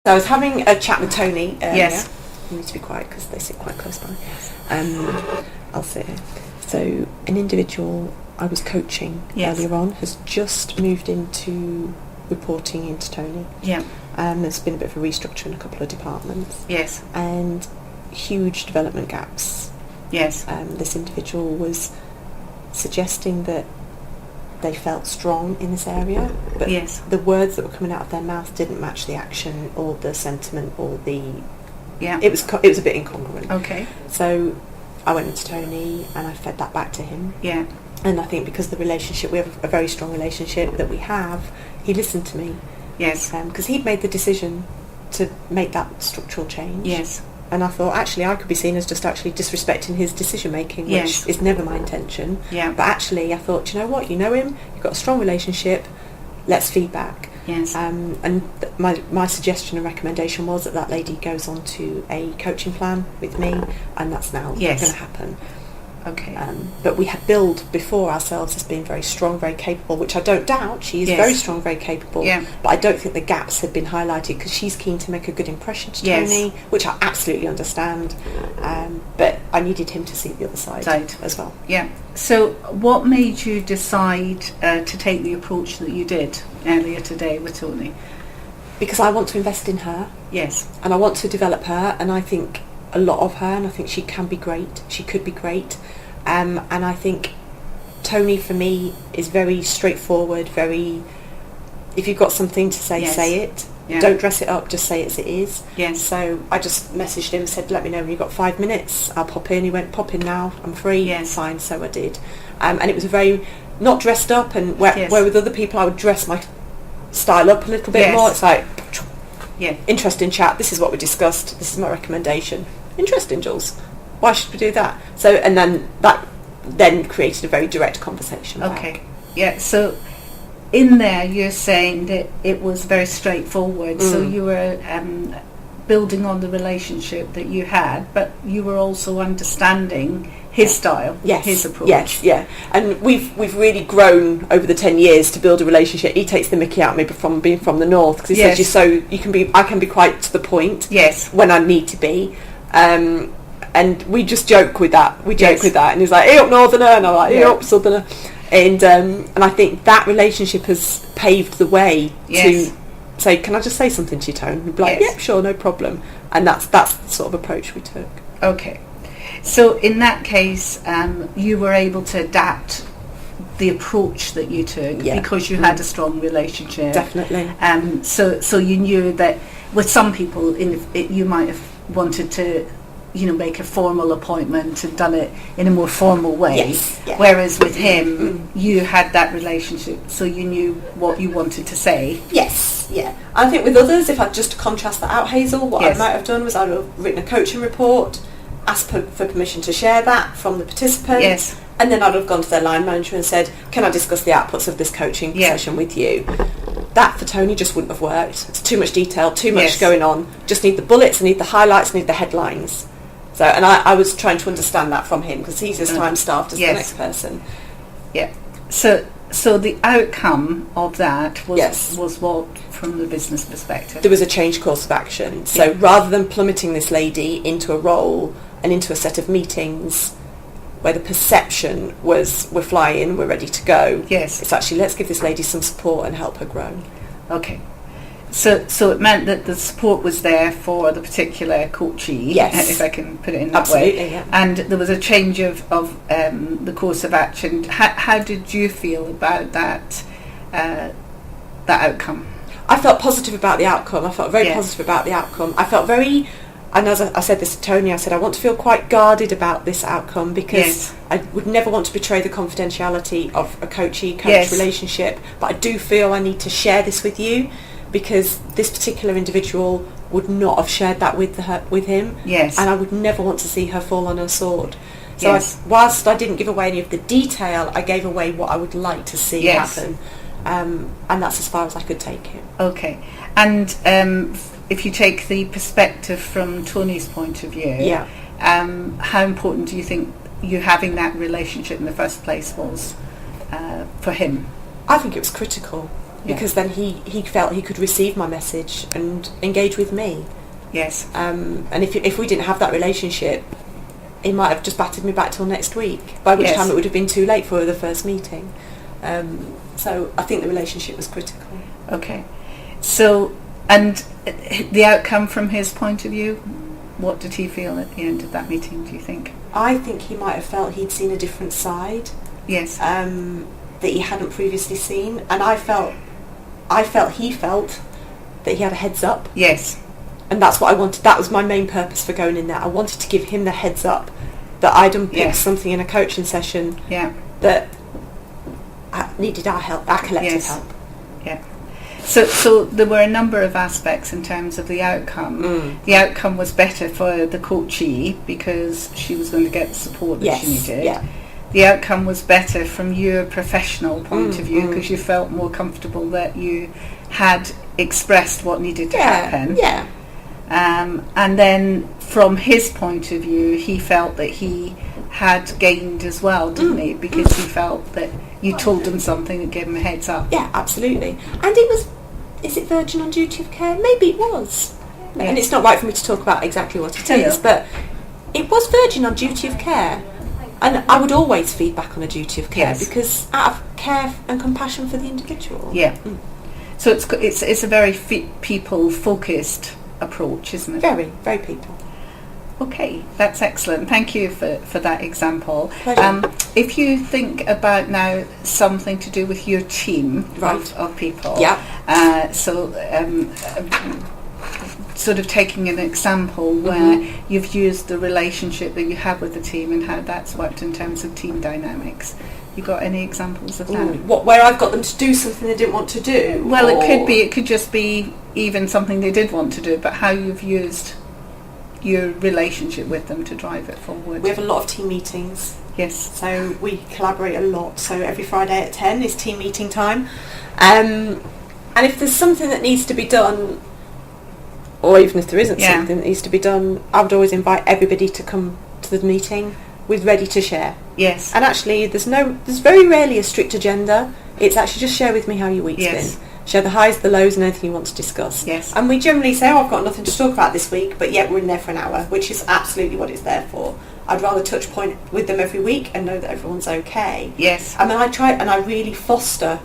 So I was having a chat with Tony earlier. Yes. You need to be quiet because they sit quite close by. I'll sit here. So an individual I was coaching earlier on has just moved into reporting into Tony. Yeah. There's been a bit of a restructure in a couple of departments. Yes. And huge development gaps. Yes. This individual was suggesting that they felt strong in this area, but the words that were coming out of their mouth didn't match the action or the sentiment or the... Yeah. It was a bit incongruent. Okay. So I went into Tony and I fed that back to him. Yeah. And I think because the relationship, we have a very strong relationship that we have, he listened to me. Yes. Because he'd made the decision to make that structural change. Yes. And I thought, actually, I could be seen as just actually disrespecting his decision-making, which is never my intention. Yeah. But actually, I thought, do you know what? You know him, you've got a strong relationship, let's feedback. Yes. And my suggestion and recommendation was that lady goes on to a coaching plan with me, and that's now going to happen. Okay. But we had billed before ourselves as being very strong, very capable, which I don't doubt. She is very strong, very capable. Yeah. But I don't think the gaps had been highlighted because she's keen to make a good impression to Tony, which I absolutely understand. But I needed him to see the other side as well. Yeah. So what made you decide to take the approach that you did earlier today with Tony? Because I want to invest in her. Yes. And I want to develop her, and I think a lot of her, and I think she can be great. She could be great. And I think Tony, for me, is very straightforward, very... If you've got something to say, say it. Yeah. Don't dress it up, just say it as it is. Yes. So I just messaged him, said, let me know when you've got 5 minutes. I'll pop in. He went, pop in now. I'm free. Yes. Fine, so I did. And it was a very... Not dressed up, and where with other people I would dress my style up a little bit more. It's like... Interesting chat. This is what we discussed. This is my recommendation. Interesting, Jules. Why should we do that? So, and then that created a very direct conversation. Okay. Yeah. So, in there, you're saying that it was very straightforward. So you were building on the relationship that you had, but you were also understanding his style, his approach. Yes, yeah. And we've really grown over the 10 years to build a relationship. He takes the mickey out of me from being from the north because he says I can be quite to the point. Yes. When I need to be. And we just joke with that. We joke with that, and he's like, "Hey up northerner," and I'm like, "Hey up southerner," and I think that relationship has paved the way to say, "Can I just say something to you, Tone?" And be like, "Yeah, sure, no problem." And that's the sort of approach we took. Okay. So in that case, you were able to adapt the approach that you took because you had a strong relationship. Definitely. So you knew that with some people, you might have wanted to, make a formal appointment and done it in a more formal way. Yes. Yeah. Whereas with him, you had that relationship, so you knew what you wanted to say. Yes. Yeah. I think with others, if I just contrast that out, Hazel, what I might have done was I'd have written a coaching report, asked for permission to share that from the participant. Yes. And then I'd have gone to their line manager and said, "Can I discuss the outputs of this coaching session with you?" That for Tony just wouldn't have worked. It's too much detail, too much going on. Just need the bullets, I need the highlights, I need the headlines. So, and I was trying to understand that from him because he's as time starved as the next person. Yeah. So the outcome of that was what, from the business perspective? There was a change course of action. So rather than plummeting this lady into a role and into a set of meetings where the perception was we're flying, we're ready to go. Yes. It's actually let's give this lady some support and help her grow. Okay. So it meant that the support was there for the particular coachee, if I can put it in that way. Yeah. And there was a change of the course of action. How did you feel about that outcome? I felt positive about the outcome. I felt very positive about the outcome. I felt very... And as I said this to Tony, I said I want to feel quite guarded about this outcome because I would never want to betray the confidentiality of a coach relationship. But I do feel I need to share this with you because this particular individual would not have shared that with him. Yes. And I would never want to see her fall on her sword. So whilst I didn't give away any of the detail, I gave away what I would like to see happen. And that's as far as I could take it. Okay. And if you take the perspective from Tony's point of view, how important do you think you having that relationship in the first place was for him? I think it was critical. because then he felt he could receive my message and engage with me. Yes. And if we didn't have that relationship, he might have just batted me back till next week, by which time it would have been too late for the first meeting. So I think the relationship was critical. Okay. So, and the outcome from his point of view, what did he feel at the end of that meeting, do you think? I think he might have felt he'd seen a different side. Yes. That he hadn't previously seen, and he felt that he had a heads up. Yes. And that's what I wanted. That was my main purpose for going in there. I wanted to give him the heads up that I'd unpicked something in a coaching session that needed our help, our collective help. Yeah. So there were a number of aspects in terms of the outcome. The outcome was better for the coachee because she was going to get the support that she needed. Yeah. The outcome was better from your professional point of view because you felt more comfortable that you had expressed what needed to happen. Yeah. And then from his point of view, he felt that he had gained as well, didn't he? Because he felt that you told him something that gave him a heads up. Yeah, absolutely. And it was, is it Virgin on Duty of Care? Maybe it was. Yeah. And it's not right for me to talk about exactly what it is, but it was Virgin on Duty of Care. And I would always feed back on a duty of care because out of care and compassion for the individual. Yeah. So it's a very people focused approach, isn't it? Very, very people. Okay, that's excellent. Thank you for that example. Pleasure. If you think about now something to do with your team of people, sort of taking an example where you've used the relationship that you have with the team and how that's worked in terms of team dynamics. You got any examples of that? What, where I've got them to do something they didn't want to do? Well, it could just be even something they did want to do, but how you've used your relationship with them to drive it forward. We have a lot of team meetings. Yes. So we collaborate a lot. So every Friday at 10 is team meeting time. And if there's something that needs to be done, or even if there isn't something that needs to be done, I would always invite everybody to come to the meeting with ready to share. Yes. And actually there's very rarely a strict agenda. It's actually just share with me how your week's been. Share the highs, the lows and anything you want to discuss. Yes. And we generally say, I've got nothing to talk about this week, but yet we're in there for an hour, which is absolutely what it's there for. I'd rather touch point with them every week and know that everyone's okay. Yes. I mean, I try and I really foster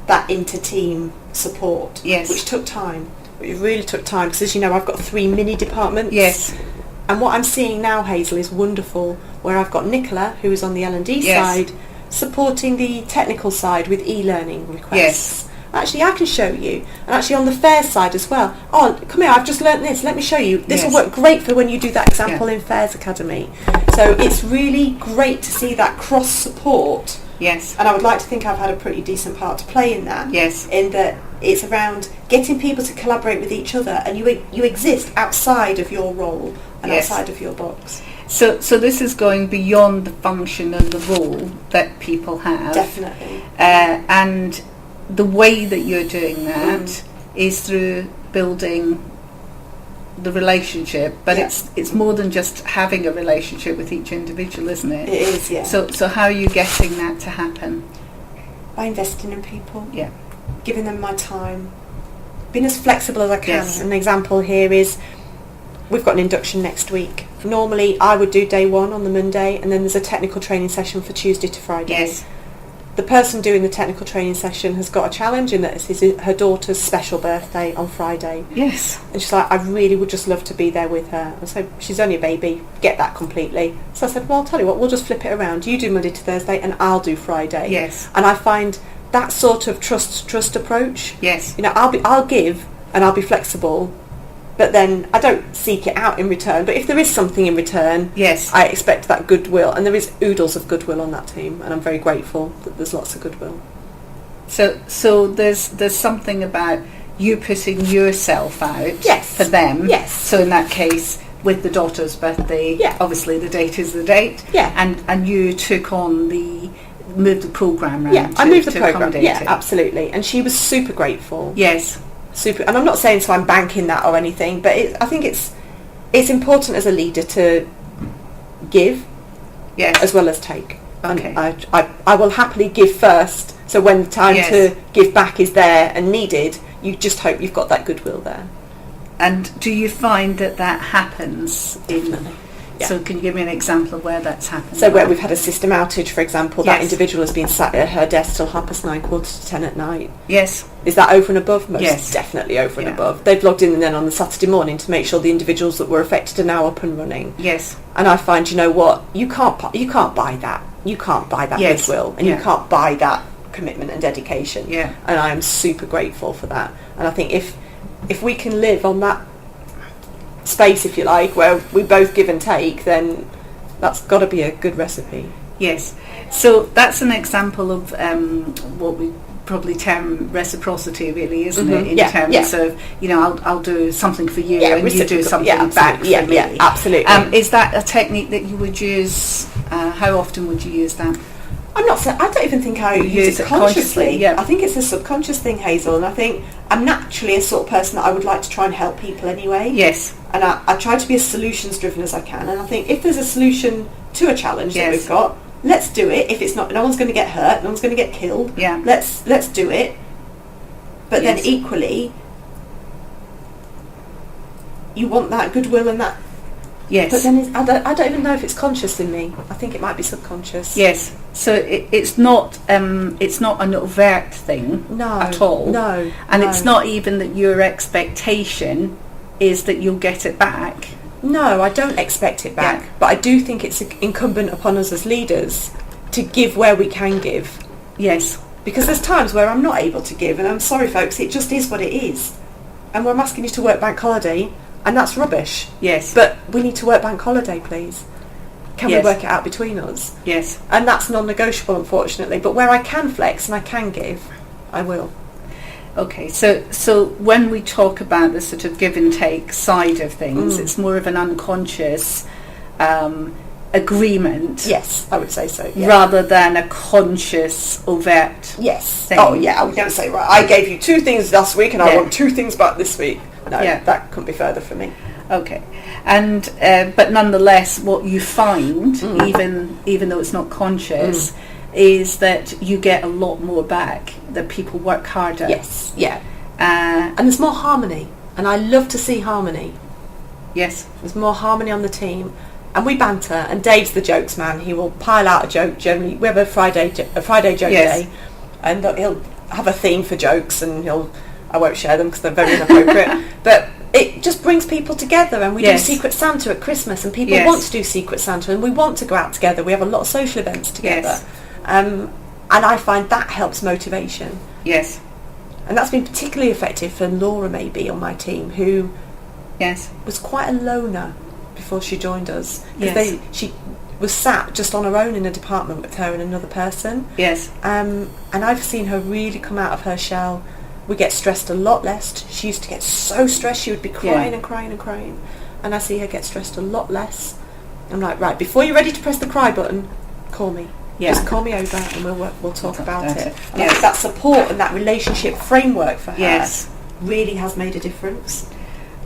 that inter-team support, which took time. It really took time because, as you know, I've got 3 mini departments. Yes. And what I'm seeing now, Hazel, is wonderful, where I've got Nicola, who is on the L&D side, supporting the technical side with e-learning requests. Yes. Actually, I can show you. And actually on the FAIRS side as well. Oh, come here, I've just learnt this. Let me show you. This will work great for when you do that example in FAIRS Academy. So it's really great to see that cross-support. Yes. And I would like to think I've had a pretty decent part to play in that. Yes. In that it's around getting people to collaborate with each other, and you exist outside of your role and outside of your box. So this is going beyond the function and the role that people have. Definitely. And the way that you're doing that is through building the relationship, but it's more than just having a relationship with each individual, isn't it? It is, yeah. So how are you getting that to happen? By investing in people. Yeah. Giving them my time. Being as flexible as I can. Yes. An example here is we've got an induction next week. Normally I would do day 1 on the Monday, and then there's a technical training session for Tuesday to Friday. Yes. The person doing the technical training session has got a challenge in that it's her daughter's special birthday on Friday. Yes. And she's like, I really would just love to be there with her. And so she's only a baby, get that completely. So I said, well, I'll tell you what, we'll just flip it around. You do Monday to Thursday and I'll do Friday. Yes. And I find that sort of trust approach. Yes. You know, I'll give and I'll be flexible, but then I don't seek it out in return. But if there is something in return, I expect that goodwill, and there is oodles of goodwill on that team, and I'm very grateful that there's lots of goodwill. So there's something about you putting yourself out for them. Yes. So in that case, with the daughter's birthday, obviously the date is the date. Yeah. And you took on moved the programme around. Yeah, I moved the programme. Yeah, absolutely. And she was super grateful. Yes. Super, and I'm not saying so I'm banking that or anything, but I think it's important as a leader to give as well as take. Okay. And I will happily give first So when the time Yes. to give back is there and needed, you just hope you've got that goodwill there. And do you find that happens Definitely. Yeah. So can you give me an example of where that's happened? So where we've had a system outage, for example, that Yes. individual has been sat at her desk till 9:30, 9:45 at night. Yes. Is that over and above? Most Yes. definitely over and Yeah. above. They've logged in then on the Saturday morning to make sure the individuals that were affected are now up and running. Yes. And I find, you know what, you can't buy that. You can't buy that Yes. goodwill, and Yeah. you can't buy that commitment and dedication. Yeah. And I am super grateful for that. And I think if we can live on that space, if you like, where we both give and take, then that's got to be a good recipe. Yes. So that's an example of what we probably term reciprocity, really, isn't it? In Yeah, terms yeah. of, I'll do something for you and you do reciprocal. something Yeah, back for absolutely. me. Yeah, absolutely. Is that a technique that you would use? How often would you use that? I don't even think I use it consciously. Yeah. I think it's a subconscious thing, Hazel, and I think I'm naturally a sort of person that I would like to try and help people anyway. Yes. And I try to be as solutions driven as I can, and I think if there's a solution to a challenge that Yes. we've got, let's do it. If it's not, no one's going to get hurt, no one's going to get killed. Yeah. Let's do it. But Yes. then equally, you want that goodwill and that. Yes. But then I don't even know if it's conscious in me. I think it might be subconscious. Yes. So it's not an overt thing No. at all. No. And no. it's not even that your expectation is that you'll get it back. No, I don't expect it back. Yeah. But I do think it's incumbent upon us as leaders to give where we can give. Yes. Because there's times where I'm not able to give, and I'm sorry, folks, it just is what it is. And I'm asking you to work bank holiday, and that's rubbish. Yes. But we need to work bank holiday, please. Can Yes. we work it out between us? Yes. And that's non-negotiable, unfortunately. But where I can flex and I can give, I will. Okay, so when we talk about the sort of give and take side of things, it's more of an unconscious agreement. Yes, I would say so. Yeah. Rather than a conscious, overt. Yes. thing. Oh, yeah. I would never say, right, I gave you 2 things last week, and I Yeah. want 2 things back this week. No, Yeah. that couldn't be further from me. Okay, and but nonetheless, what you find, even though it's not conscious, is that you get a lot more back. That people work harder. Yes. Yeah. Uh, And there's more harmony, and I love to see harmony. yes. There's more harmony on the team, and we banter. And Dave's the jokes man. He will pile out a joke. Generally, we have a Friday joke Yes. day, and he'll have a theme for jokes, and I won't share them because they're very inappropriate. But it just brings people together, and we Yes. do Secret Santa at Christmas, and people Yes. want to do Secret Santa, and we want to go out together. We have a lot of social events together, Yes. and I find that helps motivation. Yes. And that's been particularly effective for Laura, maybe, on my team, who Yes. was quite a loner before she joined us. Yes. She was sat just on her own in a department with her and another person. Yes. And I've seen her really come out of her shell. We get stressed a lot less. She used to get so stressed, she would be crying and crying and crying. And I see her get stressed a lot less. I'm like, right, before you're ready to press the cry button, call me. Yeah. Just call me over and we'll talk about it. And Yes. that support and that relationship framework for her Yes. really has made a difference.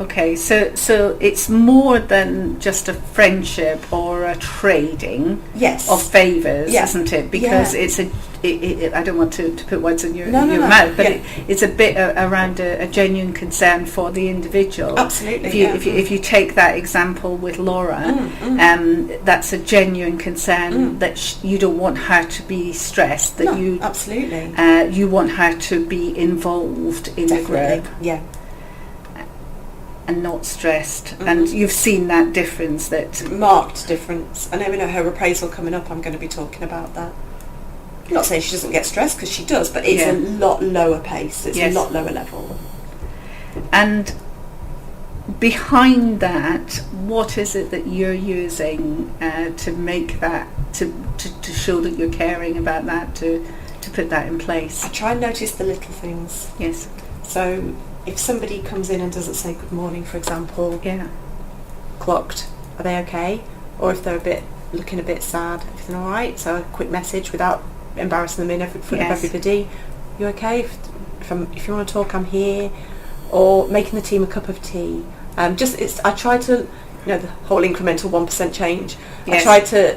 Okay, so it's more than just a friendship or a trading Yes. of favours, Yeah. isn't it? Because Yeah. it's I don't want to put words in your No, mouth, but yeah. it's a bit around a genuine concern for the individual. Absolutely, If you yeah. if you take that example with Laura, that's a genuine concern that you don't want her to be stressed. That No, absolutely. you want her to be involved in the Definitely. group Yeah. and not stressed. And you've seen that difference. That Marked difference. I know we know her appraisal coming up. I'm going to be talking about that. I'm not saying she doesn't get stressed, because she does, but it's Yeah. a lot lower pace. It's Yes. a lot lower level. And behind that, what is it that you're using to make that, to show that you're caring about that, to put that in place? I try and notice the little things. Yes. So if somebody comes in and doesn't say good morning, for example, Yeah. clocked, are they okay? Or if they're looking a bit sad, everything all right? So a quick message without embarrassing them in front of Yes. everybody. You okay? If you want to talk, I'm here. Or making the team a cup of tea. I try to, the whole incremental 1% change. Yes. I try to